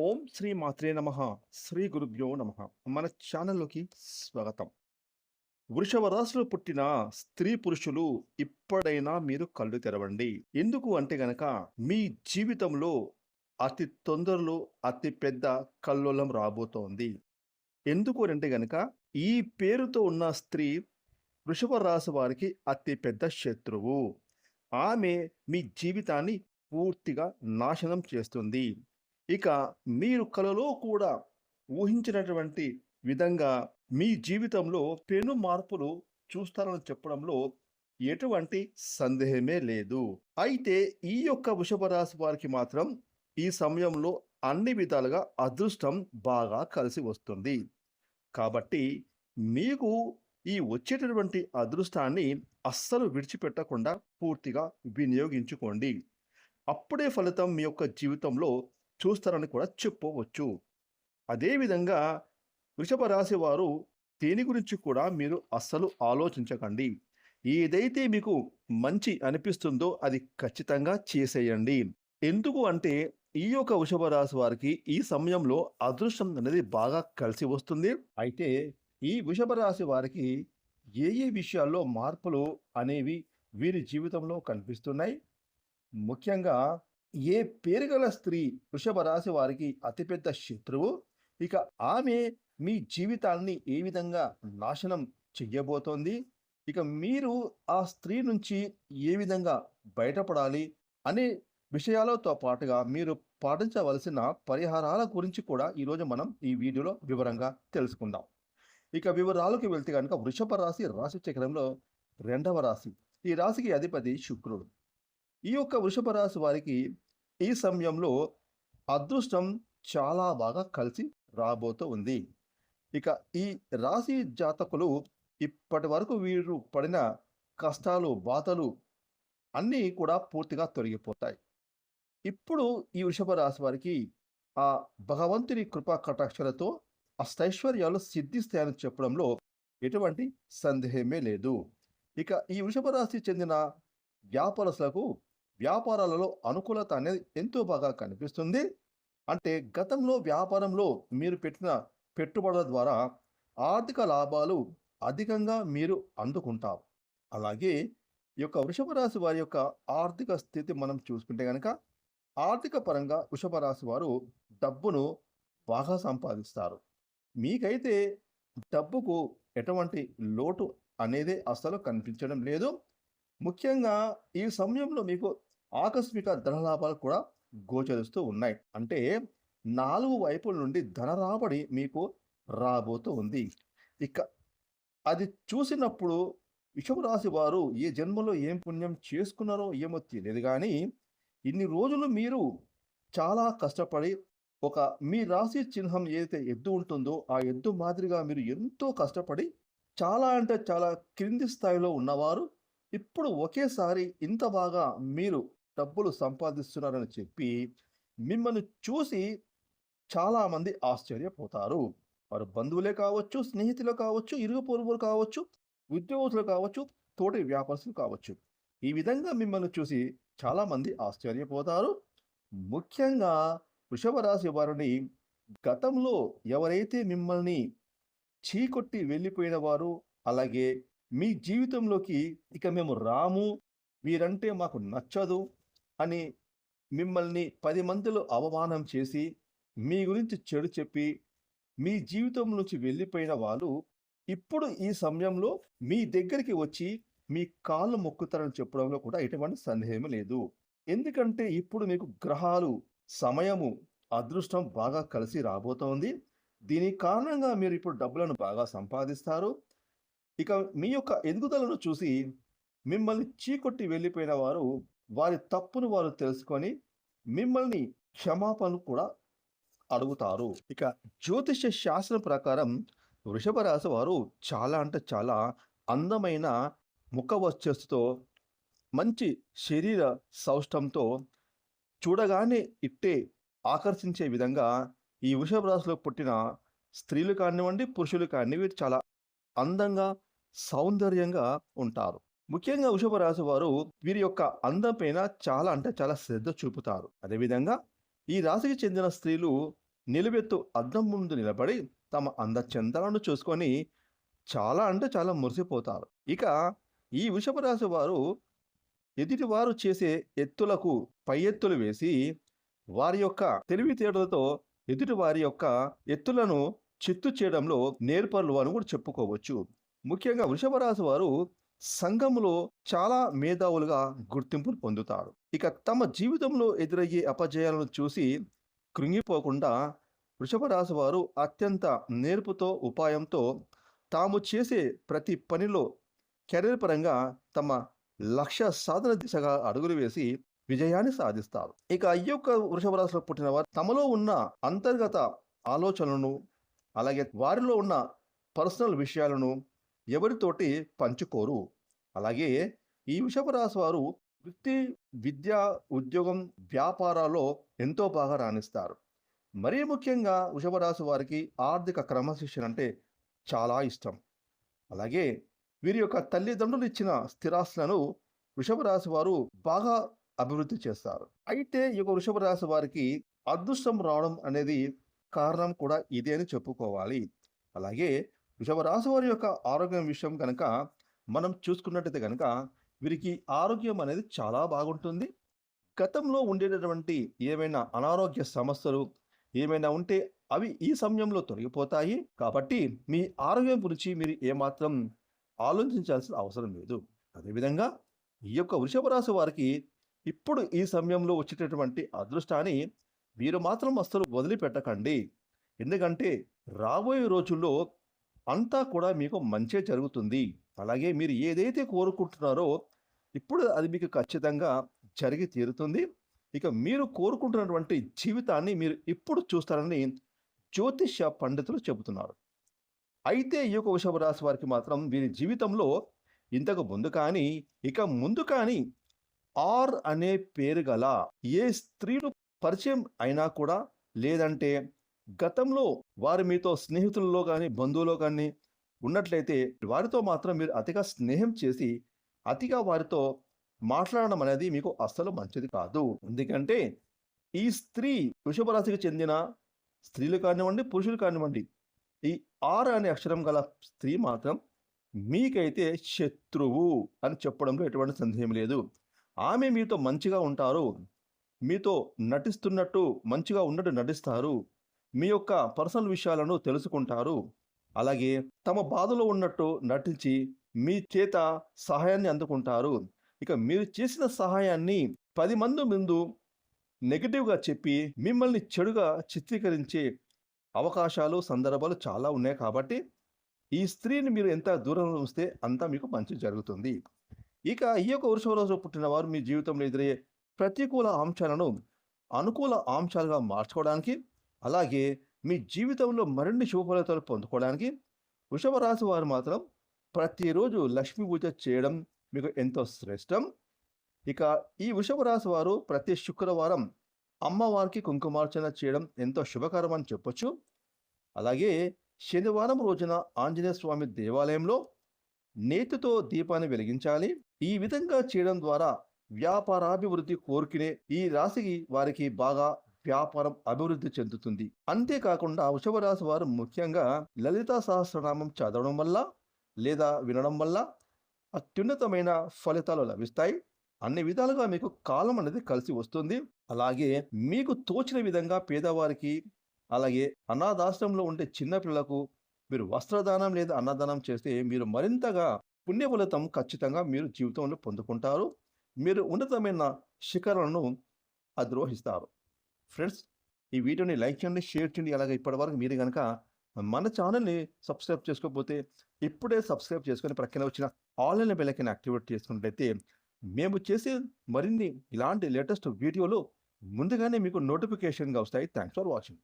ఓం శ్రీ మాత్రే నమః. శ్రీ గురుభ్యో నమః. మన ఛానల్‌లోకి స్వాగతం. వృషభ రాశిలో పుట్టిన స్త్రీ పురుషులు ఇప్పుడైనా మీరు కళ్ళు తెరవండి. ఎందుకు అంటే గనక మీ జీవితంలో అతి తొందరలో అతి పెద్ద కల్లోలం రాబోతోంది. ఎందుకు అంటే గనక ఈ పేరుతో ఉన్న స్త్రీ వృషభ రాశి వారికి అతి పెద్ద శత్రువు. ఆమె మీ జీవితాన్ని పూర్తిగా నాశనం చేస్తుంది. ఇక మీరు కలలో కూడా ఊహించినటువంటి విధంగా మీ జీవితంలో పెను మార్పులు చూస్తారని చెప్పడంలో ఎటువంటి సందేహమే లేదు. అయితే ఈ యొక్క వృషభ రాశి వారికి మాత్రం ఈ సమయంలో అన్ని విధాలుగా అదృష్టం బాగా కలిసి వస్తుంది. కాబట్టి మీకు ఈ వచ్చేటటువంటి అదృష్టాన్ని అస్సలు విడిచిపెట్టకుండా పూర్తిగా వినియోగించుకోండి. అప్పుడే ఫలితం మీ యొక్క జీవితంలో చూస్తారని కూడా చెప్పుకోవచ్చు. అదేవిధంగా వృషభ రాశి వారు దేని గురించి కూడా మీరు అస్సలు ఆలోచించకండి. ఏదైతే మీకు మంచి అనిపిస్తుందో అది ఖచ్చితంగా చేసేయండి. ఎందుకు అంటే ఈ యొక్క వృషభ రాశి వారికి ఈ సమయంలో అదృష్టం అనేది బాగా కలిసి వస్తుంది. అయితే ఈ వృషభ రాశి వారికి ఏ విషయాల్లో మార్పులు అనేవి వీరి జీవితంలో కనిపిస్తున్నాయి? ముఖ్యంగా ఏ పేరుగల స్త్రీ వృషభ రాశి వారికి అతిపెద్ద శత్రువు. ఇక ఆమె మీ జీవితాన్ని ఏ విధంగా నాశనం చెయ్యబోతోంది. ఇక మీరు ఆ స్త్రీ నుంచి ఏ విధంగా బయటపడాలి అనే విషయాలతో పాటుగా మీరు పాటించవలసిన పరిహారాల గురించి కూడా ఈరోజు మనం ఈ వీడియోలో వివరంగా తెలుసుకుందాం. ఇక వివరాలకు వెళ్తే కనుక వృషభ రాశి రాశి చక్రంలో రెండవ రాశి. ఈ రాశికి అధిపతి శుక్రుడు. ఈ యొక్క వృషభ రాశి వారికి ఈ సమయంలో అదృష్టం చాలా బాగా కలిసి రాబోతూ ఉంది. ఇక ఈ రాశి జాతకులు ఇప్పటి వరకు వీరు పడిన కష్టాలు, బాధలు అన్నీ కూడా పూర్తిగా తొలగిపోతాయి. ఇప్పుడు ఈ వృషభ రాశి వారికి ఆ భగవంతుని కృపా కటాక్షలతో అష్టైశ్వర్యాలు సిద్ధిస్తాయని చెప్పడంలో ఎటువంటి సందేహమే లేదు. ఇక ఈ వృషభ రాశి చెందిన వ్యాపారస్తులకు వ్యాపారాలలో అనుకూలత అనేది ఎంతో బాగా కనిపిస్తుంది. అంటే గతంలో వ్యాపారంలో మీరు పెట్టిన పెట్టుబడుల ద్వారా ఆర్థిక లాభాలు అధికంగా మీరు అందుకుంటారు. అలాగే ఈ యొక్క వృషభ రాశి వారి యొక్క ఆర్థిక స్థితి మనం చూసుకుంటే కనుక ఆర్థిక పరంగా వృషభ రాశి వారు డబ్బును బాగా సంపాదిస్తారు. మీకైతే డబ్బుకు ఎటువంటి లోటు అనేది అస్సలు కనిపించడం లేదు. ముఖ్యంగా ఈ సమయంలో మీకు ఆకస్మిక ధనలాభాలు కూడా గోచరిస్తూ ఉన్నాయి. అంటే 4 వైపుల నుండి ధన రాబడి మీకు రాబోతూ ఉంది. ఇక అది చూసినప్పుడు వృషభ రాశి వారు ఏ జన్మలో ఏం పుణ్యం చేసుకున్నారో ఏమో తెలియదు గానీ, ఇన్ని రోజులు మీరు చాలా కష్టపడి ఒక మీ రాశి చిహ్నం ఏదైతే ఎద్దు ఉంటుందో, ఆ ఎద్దు మాదిరిగా మీరు ఎంతో కష్టపడి చాలా అంటే చాలా క్రింది స్థాయిలో ఉన్నవారు ఇప్పుడు ఒకేసారి ఇంత బాగా మీరు డబ్బులు సంపాదిస్తున్నారని చెప్పి మిమ్మల్ని చూసి చాలామంది ఆశ్చర్యపోతారు. వారు బంధువులే కావచ్చు, స్నేహితులు కావచ్చు, ఇరుగు పొరుగులు కావచ్చు, ఉద్యోగస్తులు కావచ్చు, తోటి వ్యాపారస్తులు కావచ్చు. ఈ విధంగా మిమ్మల్ని చూసి చాలామంది ఆశ్చర్యపోతారు. ముఖ్యంగా వృషభ రాశి వారిని గతంలో ఎవరైతే మిమ్మల్ని చీకొట్టి వెళ్ళిపోయిన వారు, అలాగే మీ జీవితంలోకి ఇక మేము రాము, మీరంటే మాకు నచ్చదు అని మిమ్మల్ని 10 మందిలో అవమానం చేసి, మీ గురించి చెడు చెప్పి, మీ జీవితం నుంచి వెళ్ళిపోయిన వాళ్ళు ఇప్పుడు ఈ సమయంలో మీ దగ్గరికి వచ్చి మీ కాళ్ళు మొక్కుతారని చెప్పడంలో కూడా ఎటువంటి సందేహం లేదు. ఎందుకంటే ఇప్పుడు మీకు గ్రహాలు, సమయము, అదృష్టం బాగా కలిసి రాబోతోంది. దీని కారణంగా మీరు ఇప్పుడు డబ్బులను బాగా సంపాదిస్తారు. ఇక మీ యొక్క ఎదుగుదలను చూసి మిమ్మల్ని చీకొట్టి వెళ్ళిపోయిన వారు వారి తప్పును వారు తెలుసుకొని మిమ్మల్ని క్షమాపణలు కూడా అడుగుతారు. ఇక జ్యోతిష్య శాస్త్రం ప్రకారం వృషభ రాశి వారు చాలా అంటే చాలా అందమైన ముఖ వర్చస్సుతో, మంచి శరీర సౌష్టంతో చూడగానే ఇట్టే ఆకర్షించే విధంగా ఈ వృషభ రాశిలో పుట్టిన స్త్రీలు కానివ్వండి, పురుషులు కానివ్వండి చాలా అందంగా, సౌందర్యంగా ఉంటారు. ముఖ్యంగా వృషభ రాశి వారు వీరి యొక్క అందం పైన చాలా అంటే చాలా శ్రద్ధ చూపుతారు. అదేవిధంగా ఈ రాశికి చెందిన స్త్రీలు నిలువెత్తు అద్దం ముందు నిలబడి తమ అందచందాలను చూసుకొని చాలా అంటే చాలా మురిసిపోతారు. ఇక ఈ వృషభ రాశి వారు ఎదుటివారు చేసే ఎత్తులకు పై ఎత్తులు వేసి వారి యొక్క తెలివితేటలతో ఎదుటి వారి యొక్క ఎత్తులను చిత్తు చేయడంలో నేర్పరులు అని కూడా చెప్పుకోవచ్చు. ముఖ్యంగా వృషభ రాశి వారు సంఘములో చాలా మేధావులుగా గుర్తింపును పొందుతారు. ఇక తమ జీవితంలో ఎదురయ్యే అపజయాలను చూసి కృంగిపోకుండా వృషభ రాశి వారు అత్యంత నేర్పుతో ఉపాయంతో తాము చేసే ప్రతి పనిలో కెరీర్ పరంగా తమ లక్ష్య సాధన దిశగా అడుగులు వేసి విజయాన్ని సాధిస్తారు. ఇక ఈ యొక్క వృషభ రాశిలో పుట్టిన వారు తమలో ఉన్న అంతర్గత ఆలోచనలను అలాగే వారిలో ఉన్న పర్సనల్ విషయాలను ఎవరితోటి పంచుకోరు. అలాగే ఈ వృషభ రాశి వారు వృత్తి, విద్య, ఉద్యోగం, వ్యాపారాల్లో ఎంతో బాగా రాణిస్తారు. మరీ ముఖ్యంగా వృషభ రాశి వారికి ఆర్థిక క్రమశిక్షణ అంటే చాలా ఇష్టం. అలాగే వీరి యొక్క తల్లిదండ్రులు ఇచ్చిన స్థిరాస్తులను వృషభ రాశి వారు బాగా అభివృద్ధి చేస్తారు. అయితే ఈ యొక్క వృషభ రాశి వారికి అదృష్టం రావడం అనేది కారణం కూడా ఇదే అని చెప్పుకోవాలి. అలాగే వృషభ రాశి వారి యొక్క ఆరోగ్యం విషయం కనుక మనం చూసుకున్నట్టయితే కనుక వీరికి ఆరోగ్యం అనేది చాలా బాగుంటుంది. గతంలో ఉండేటటువంటి ఏమైనా అనారోగ్య సమస్యలు ఏమైనా ఉంటే అవి ఈ సమయంలో తొలగిపోతాయి. కాబట్టి మీ ఆరోగ్యం గురించి మీరు ఏమాత్రం ఆలోచించాల్సిన అవసరం లేదు. అదేవిధంగా ఈ యొక్క వృషభ రాశి వారికి ఇప్పుడు ఈ సమయంలో వచ్చేటటువంటి అదృష్టాన్ని మీరు మాత్రం అస్సలు వదిలిపెట్టకండి. ఎందుకంటే రాబోయే రోజుల్లో అంతా కూడా మీకు మంచే జరుగుతుంది. అలాగే మీరు ఏదైతే కోరుకుంటున్నారో ఇప్పుడు అది మీకు ఖచ్చితంగా జరిగి తీరుతుంది. ఇక మీరు కోరుకుంటున్నటువంటి జీవితాన్ని మీరు ఇప్పుడు చూస్తారని జ్యోతిష్య పండితులు చెబుతున్నారు. అయితే ఈ యొక్క వృషభ రాశి వారికి మాత్రం వీరి జీవితంలో ఇంతకు ముందు కానీ ఇక ముందు కానీ ఆర్ అనే పేరు గల ఏ స్త్రీలు పరిచయం అయినా కూడా లేదంటే గతంలో వారు మీతో స్నేహితులలో కానీ బంధువులో కానీ ఉన్నట్లయితే వారితో మాత్రం మీరు అతిగా స్నేహం చేసి అతిగా వారితో మాట్లాడడం అనేది మీకు అస్సలు మంచిది కాదు. ఎందుకంటే ఈ స్త్రీ వృషభ రాశికి చెందిన స్త్రీలు కానివ్వండి, పురుషులు కానివ్వండి, ఈ ఆర్ అనే అక్షరం గల స్త్రీ మాత్రం మీకైతే శత్రువు అని చెప్పడంలో ఎటువంటి సందేహం లేదు. ఆమె మీతో మంచిగా ఉంటారు. మీతో నటిస్తున్నట్టు మంచిగా ఉన్నట్టు నటిస్తారు. మీ యొక్క పర్సనల్ విషయాలను తెలుసుకుంటారు. అలాగే తమ బాధలో ఉన్నట్టు నటించి మీ చేత సహాయాన్ని అందుకుంటారు. ఇక మీరు చేసిన సహాయాన్ని 10 మంది ముందు నెగటివ్గా చెప్పి మిమ్మల్ని చెడుగా చిత్రీకరించే అవకాశాలు, సందర్భాలు చాలా ఉన్నాయి. కాబట్టి ఈ స్త్రీని మీరు ఎంత దూరంలో ఉంచితే అంత మీకు మంచి జరుగుతుంది. ఇక ఈ యొక్క వృషభ రాశిలో పుట్టిన వారు మీ జీవితంలో ఎదురయ్యే ప్రతికూల అంశాలను అనుకూల అంశాలుగా మార్చుకోవడానికి, అలాగే మీ జీవితంలో మరిన్ని శుభ ఫలితాలు పొందుకోవడానికి వృషభ రాశి వారు మాత్రం ప్రతిరోజు లక్ష్మీ పూజ చేయడం మీకు ఎంతో శ్రేష్టం. ఇక ఈ వృషభ రాశి వారు ప్రతి శుక్రవారం అమ్మవారికి కుంకుమార్చన చేయడం ఎంతో శుభకరం అని చెప్పొచ్చు. అలాగే శనివారం రోజున ఆంజనేయ స్వామి దేవాలయంలో నేతితో దీపాన్ని వెలిగించాలి. ఈ విధంగా చేయడం ద్వారా వ్యాపారాభివృద్ధి కోరుకునే ఈ రాశికి వారికి బాగా వ్యాపారం అభివృద్ధి చెందుతుంది. అంతేకాకుండా వృషభ రాశి వారు ముఖ్యంగా లలితా సహస్రనామం చదవడం వల్ల లేదా వినడం వల్ల అత్యున్నతమైన ఫలితాలు లభిస్తాయి. అన్ని విధాలుగా మీకు కాలం అనేది కలిసి వస్తుంది. అలాగే మీకు తోచిన విధంగా పేదవారికి, అలాగే అనాథాశ్రమంలో ఉండే చిన్నపిల్లలకు మీరు వస్త్రదానం లేదా అన్నదానం చేస్తే మీరు మరింతగా పుణ్య ఫలితం ఖచ్చితంగా మీరు జీవితంలో పొందుకుంటారు. మీరు ఉన్నతమైన శిఖరాలను అధిరోహిస్తారు. ఫ్రెండ్స్, ఈ వీడియోని లైక్ చేయండి, షేర్ చేయండి. అలాగే ఇప్పటివరకు మీరు కనుక మన ఛానల్ని సబ్స్క్రైబ్ చేసుకోకపోతే ఇప్పుడే సబ్స్క్రైబ్ చేసుకొని ప్రక్కన వచ్చిన ఆన్లైన్ బెల్ ఐకాన్ యాక్టివేట్ చేసుకున్నట్లయితే మేము చేసే మరిన్ని ఇలాంటి లేటెస్ట్ వీడియోలు ముందుగానే మీకు నోటిఫికేషన్గా వస్తాయి. Thanks for watching.